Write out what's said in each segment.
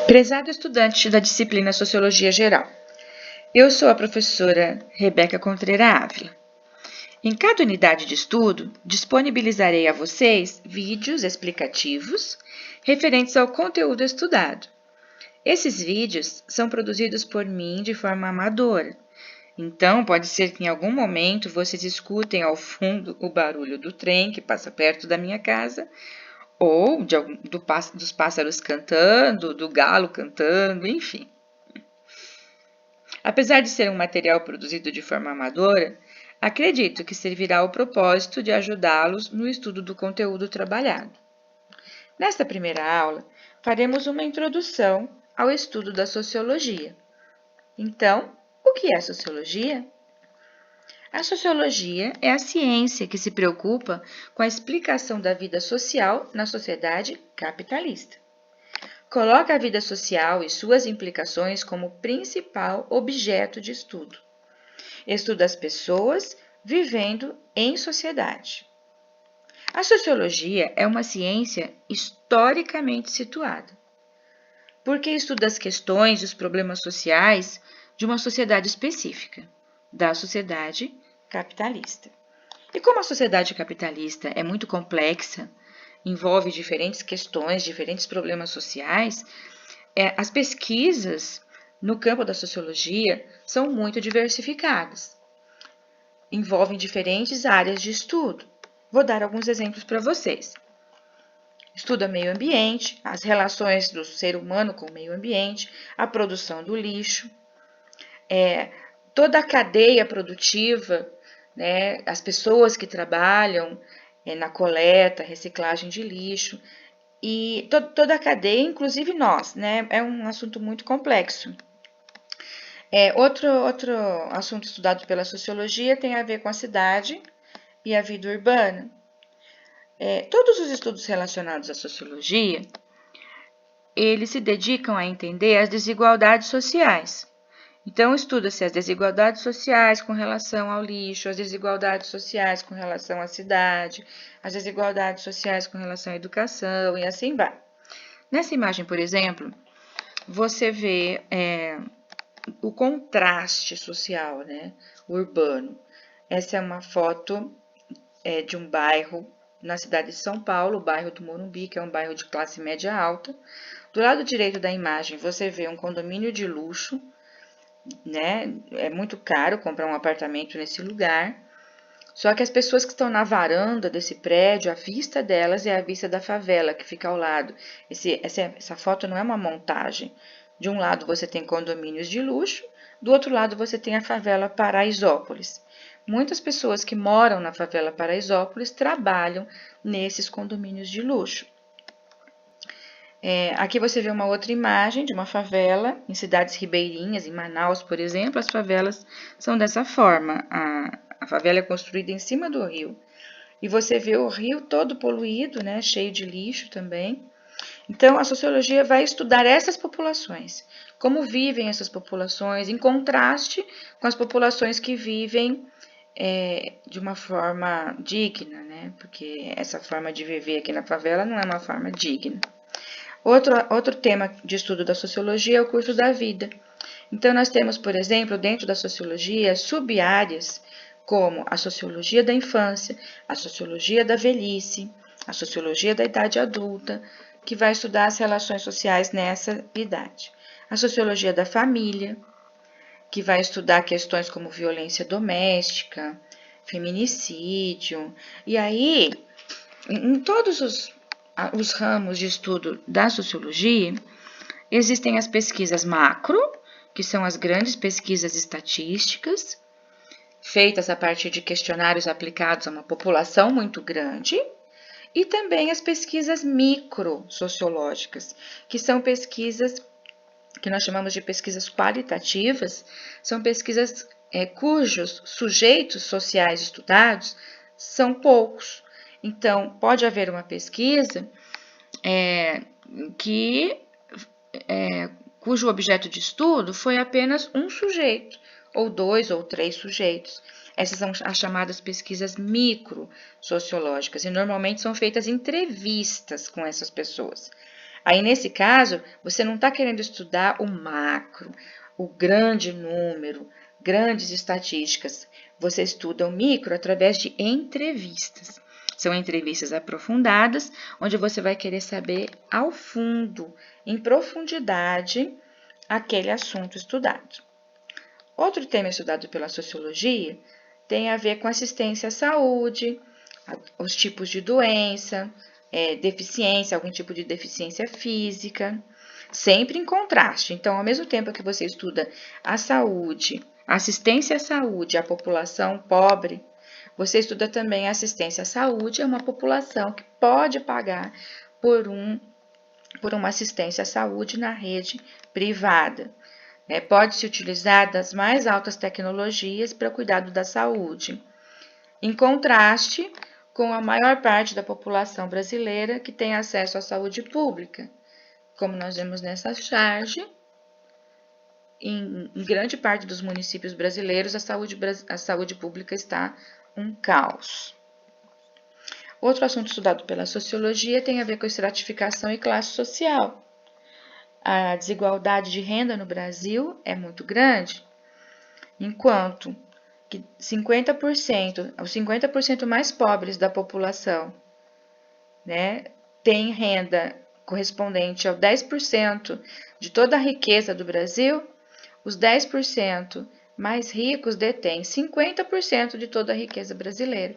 Prezado estudante da disciplina Sociologia Geral, eu sou a professora Rebeca Contreira Ávila. Em cada unidade de estudo, disponibilizarei a vocês vídeos explicativos referentes ao conteúdo estudado. Esses vídeos são produzidos por mim de forma amadora, então pode ser que em algum momento vocês escutem ao fundo o barulho do trem que passa perto da minha casa, ou dos pássaros cantando, do galo cantando, enfim. Apesar de ser um material produzido de forma amadora, acredito que servirá ao propósito de ajudá-los no estudo do conteúdo trabalhado. Nesta primeira aula, faremos uma introdução ao estudo da sociologia. Então, o que é sociologia? A sociologia é a ciência que se preocupa com a explicação da vida social na sociedade capitalista. Coloca a vida social e suas implicações como principal objeto de estudo. Estuda as pessoas vivendo em sociedade. A sociologia é uma ciência historicamente situada, porque estuda as questões e os problemas sociais de uma sociedade específica, da sociedade capitalista. E como a sociedade capitalista é muito complexa, envolve diferentes questões, diferentes problemas sociais, as pesquisas no campo da sociologia são muito diversificadas. Envolvem diferentes áreas de estudo. Vou dar alguns exemplos para vocês. Estuda meio ambiente, as relações do ser humano com o meio ambiente, a produção do lixo, toda a cadeia produtiva, né, as pessoas que trabalham na coleta, reciclagem de lixo, e toda a cadeia, inclusive nós, né, é um assunto muito complexo. Outro assunto estudado pela sociologia tem a ver com a cidade e a vida urbana. Todos os estudos relacionados à sociologia, eles se dedicam a entender as desigualdades sociais. Então, estuda-se as desigualdades sociais com relação ao lixo, as desigualdades sociais com relação à cidade, as desigualdades sociais com relação à educação e assim vai. Nessa imagem, por exemplo, você vê o contraste social, né, urbano. Essa é uma foto de um bairro na cidade de São Paulo, o bairro do Morumbi, que é um bairro de classe média alta. Do lado direito da imagem, você vê um condomínio de luxo, né? É muito caro comprar um apartamento nesse lugar. Só que as pessoas que estão na varanda desse prédio, a vista delas é a vista da favela que fica ao lado. Essa foto não é uma montagem. De um lado você tem condomínios de luxo, do outro lado você tem a favela Paraisópolis. Muitas pessoas que moram na favela Paraisópolis trabalham nesses condomínios de luxo. Aqui você vê uma outra imagem de uma favela em cidades ribeirinhas, em Manaus, por exemplo. As favelas são dessa forma. A favela é construída em cima do rio. E você vê o rio todo poluído, né, cheio de lixo também. Então, a sociologia vai estudar essas populações, como vivem essas populações, em contraste com as populações que vivem de uma forma digna, né? Porque essa forma de viver aqui na favela não é uma forma digna. Outro tema de estudo da sociologia é o curso da vida. Então, nós temos, por exemplo, dentro da sociologia, sub-áreas como a sociologia da infância, a sociologia da velhice, a sociologia da idade adulta, que vai estudar as relações sociais nessa idade. A sociologia da família, que vai estudar questões como violência doméstica, feminicídio. E aí, em todos os ramos de estudo da sociologia, existem as pesquisas macro, que são as grandes pesquisas estatísticas, feitas a partir de questionários aplicados a uma população muito grande, e também as pesquisas micro-sociológicas, que são pesquisas que nós chamamos de pesquisas qualitativas, são pesquisas cujos sujeitos sociais estudados são poucos. Então, pode haver uma pesquisa cujo objeto de estudo foi apenas um sujeito, ou 2 ou 3 sujeitos. Essas são as chamadas pesquisas microsociológicas e normalmente são feitas entrevistas com essas pessoas. Aí, nesse caso, você não está querendo estudar o macro, o grande número, grandes estatísticas. Você estuda o micro através de entrevistas. São entrevistas aprofundadas, onde você vai querer saber ao fundo, em profundidade, aquele assunto estudado. Outro tema estudado pela sociologia tem a ver com assistência à saúde, os tipos de doença, deficiência, algum tipo de deficiência física, sempre em contraste. Então, ao mesmo tempo que você estuda a saúde, a assistência à saúde à população pobre, você estuda também a assistência à saúde a uma população que pode pagar por uma assistência à saúde na rede privada. Pode-se utilizar das mais altas tecnologias para o cuidado da saúde, em contraste com a maior parte da população brasileira que tem acesso à saúde pública. Como nós vemos nessa charge, em grande parte dos municípios brasileiros, a saúde pública está um caos. Outro assunto estudado pela sociologia tem a ver com estratificação e classe social. A desigualdade de renda no Brasil é muito grande, enquanto que os 50% mais pobres da população, têm renda correspondente ao 10% de toda a riqueza do Brasil, os 10% mais ricos detêm 50% de toda a riqueza brasileira.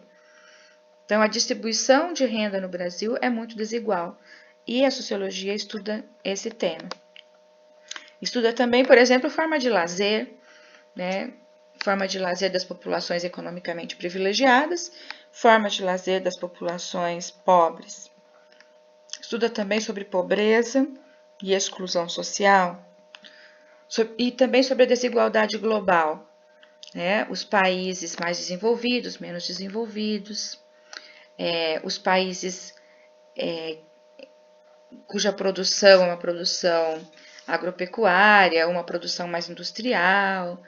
Então, a distribuição de renda no Brasil é muito desigual e a sociologia estuda esse tema. Estuda também, por exemplo, forma de lazer, forma de lazer das populações economicamente privilegiadas, forma de lazer das populações pobres. Estuda também sobre pobreza e exclusão social, e também sobre a desigualdade global, os países mais desenvolvidos, menos desenvolvidos, os países cuja produção é uma produção agropecuária, uma produção mais industrial,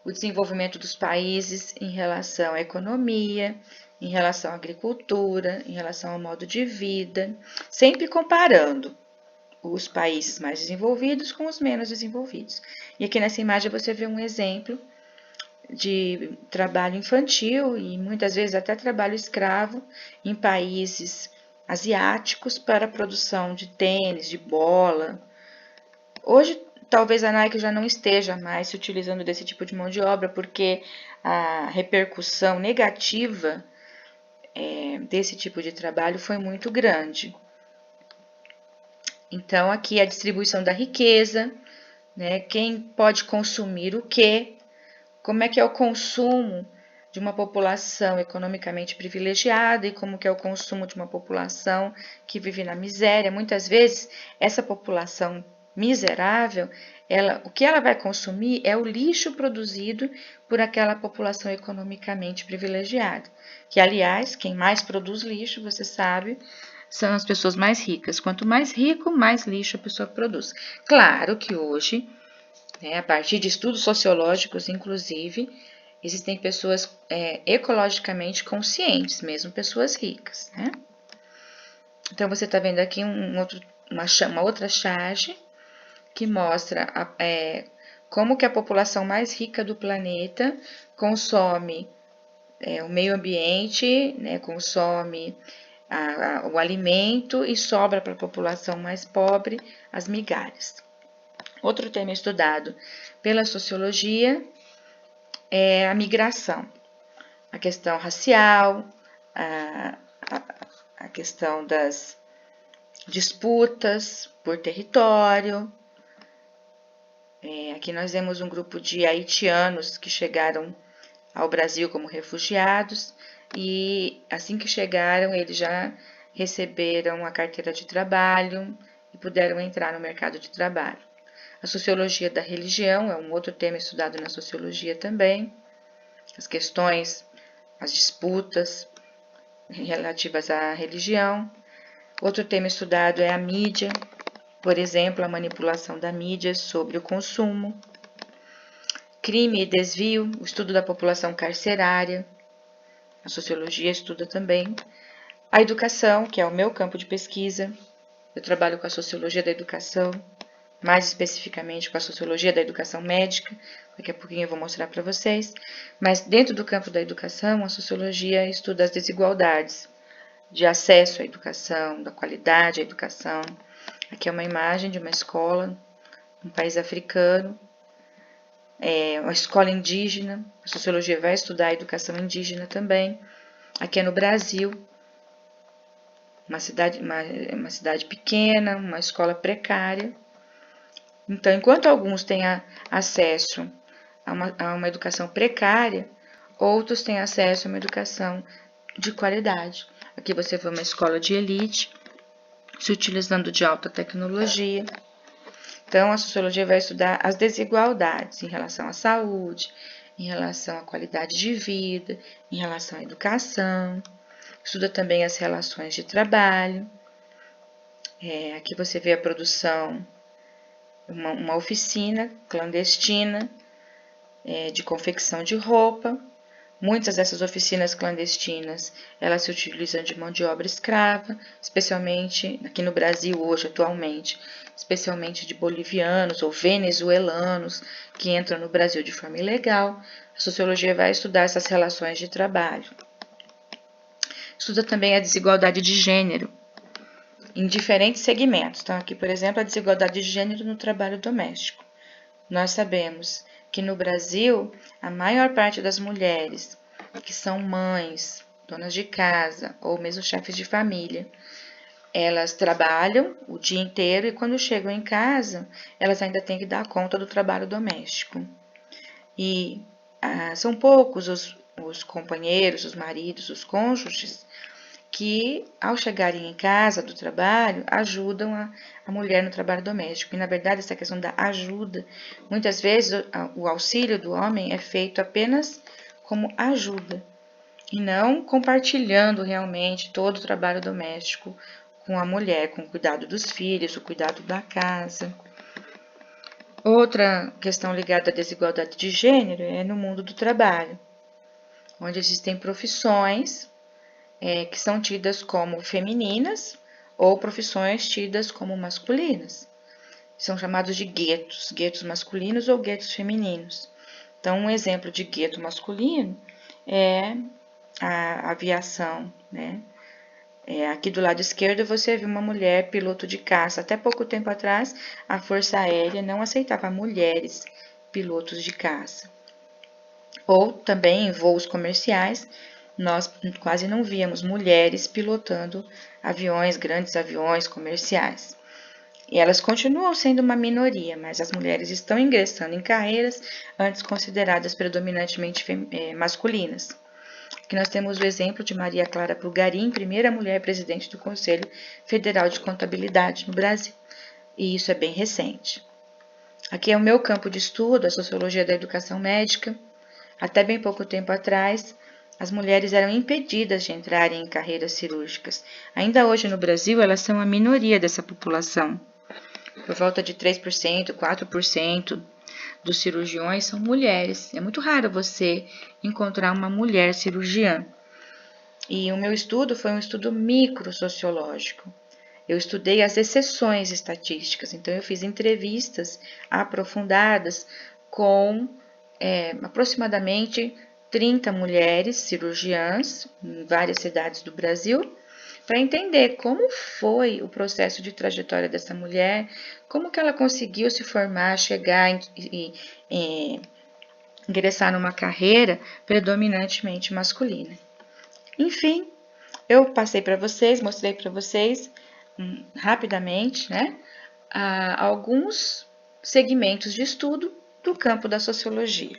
o desenvolvimento dos países em relação à economia, em relação à agricultura, em relação ao modo de vida, sempre comparando os países mais desenvolvidos com os menos desenvolvidos. E aqui nessa imagem você vê um exemplo de trabalho infantil e muitas vezes até trabalho escravo em países asiáticos para a produção de tênis, de bola. Hoje, talvez a Nike já não esteja mais se utilizando desse tipo de mão de obra, porque a repercussão negativa desse tipo de trabalho foi muito grande. Então, aqui a distribuição da riqueza, quem pode consumir o quê, como é que é o consumo de uma população economicamente privilegiada e como que é o consumo de uma população que vive na miséria. Muitas vezes, essa população miserável, o que ela vai consumir é o lixo produzido por aquela população economicamente privilegiada. Que, aliás, quem mais produz lixo, você sabe, são as pessoas mais ricas. Quanto mais rico, mais lixo a pessoa produz. Claro que hoje, a partir de estudos sociológicos, inclusive, existem pessoas ecologicamente conscientes, mesmo pessoas ricas. Então, você está vendo aqui uma outra charge que mostra como que a população mais rica do planeta consome o meio ambiente, consome o alimento e sobra para a população mais pobre as migalhas. Outro tema estudado pela sociologia é a migração, a questão racial, a questão das disputas por território. Aqui nós vemos um grupo de haitianos que chegaram ao Brasil como refugiados e assim que chegaram eles já receberam a carteira de trabalho e puderam entrar no mercado de trabalho. A sociologia da religião é um outro tema estudado na sociologia também. As questões, as disputas relativas à religião. Outro tema estudado é a mídia, por exemplo, a manipulação da mídia sobre o consumo. Crime e desvio, o estudo da população carcerária. A sociologia estuda também. A educação, que é o meu campo de pesquisa, eu trabalho com a sociologia da educação, mais especificamente com a sociologia da educação médica, daqui a pouquinho eu vou mostrar para vocês, mas dentro do campo da educação, a sociologia estuda as desigualdades de acesso à educação, da qualidade à educação. Aqui é uma imagem de uma escola, um país africano, uma escola indígena, a sociologia vai estudar a educação indígena também. Aqui é no Brasil, uma cidade pequena, uma escola precária. Então, enquanto alguns têm acesso a uma educação precária, outros têm acesso a uma educação de qualidade. Aqui você vê uma escola de elite, se utilizando de alta tecnologia. Então, a sociologia vai estudar as desigualdades em relação à saúde, em relação à qualidade de vida, em relação à educação. Estuda também as relações de trabalho. Aqui você vê a produção, uma oficina clandestina de confecção de roupa. Muitas dessas oficinas clandestinas, elas se utilizam de mão de obra escrava, especialmente aqui no Brasil hoje, atualmente, especialmente de bolivianos ou venezuelanos que entram no Brasil de forma ilegal. A sociologia vai estudar essas relações de trabalho. Estuda também a desigualdade de gênero em diferentes segmentos. Então, aqui, por exemplo, a desigualdade de gênero no trabalho doméstico. Nós sabemos que no Brasil, a maior parte das mulheres que são mães, donas de casa ou mesmo chefes de família, elas trabalham o dia inteiro e quando chegam em casa, elas ainda têm que dar conta do trabalho doméstico. E são poucos os companheiros, os maridos, os cônjuges que, ao chegarem em casa do trabalho, ajudam a mulher no trabalho doméstico. E, na verdade, essa questão da ajuda, muitas vezes o auxílio do homem é feito apenas como ajuda, e não compartilhando realmente todo o trabalho doméstico com a mulher, com o cuidado dos filhos, o cuidado da casa. Outra questão ligada à desigualdade de gênero é no mundo do trabalho, onde existem profissões que são tidas como femininas ou profissões tidas como masculinas. São chamados de guetos, guetos masculinos ou guetos femininos. Então, um exemplo de gueto masculino é a aviação, né? Aqui do lado esquerdo você vê uma mulher piloto de caça. Até pouco tempo atrás, a Força Aérea não aceitava mulheres pilotos de caça. Ou também em voos comerciais, nós quase não víamos mulheres pilotando aviões, grandes aviões comerciais. E elas continuam sendo uma minoria, mas as mulheres estão ingressando em carreiras antes consideradas predominantemente masculinas. Aqui nós temos o exemplo de Maria Clara Pulgarim, primeira mulher presidente do Conselho Federal de Contabilidade no Brasil. E isso é bem recente. Aqui é o meu campo de estudo, a sociologia da educação médica. Até bem pouco tempo atrás, as mulheres eram impedidas de entrarem em carreiras cirúrgicas. Ainda hoje no Brasil, elas são a minoria dessa população. Por volta de 3%, 4% dos cirurgiões são mulheres. É muito raro você encontrar uma mulher cirurgiã. E o meu estudo foi um estudo microsociológico. Eu estudei as exceções estatísticas, então eu fiz entrevistas aprofundadas com aproximadamente 30 mulheres cirurgiãs em várias cidades do Brasil, para entender como foi o processo de trajetória dessa mulher, como que ela conseguiu se formar, chegar e ingressar numa carreira predominantemente masculina. Enfim, eu passei para vocês, mostrei para vocês rapidamente, né, alguns segmentos de estudo do campo da sociologia.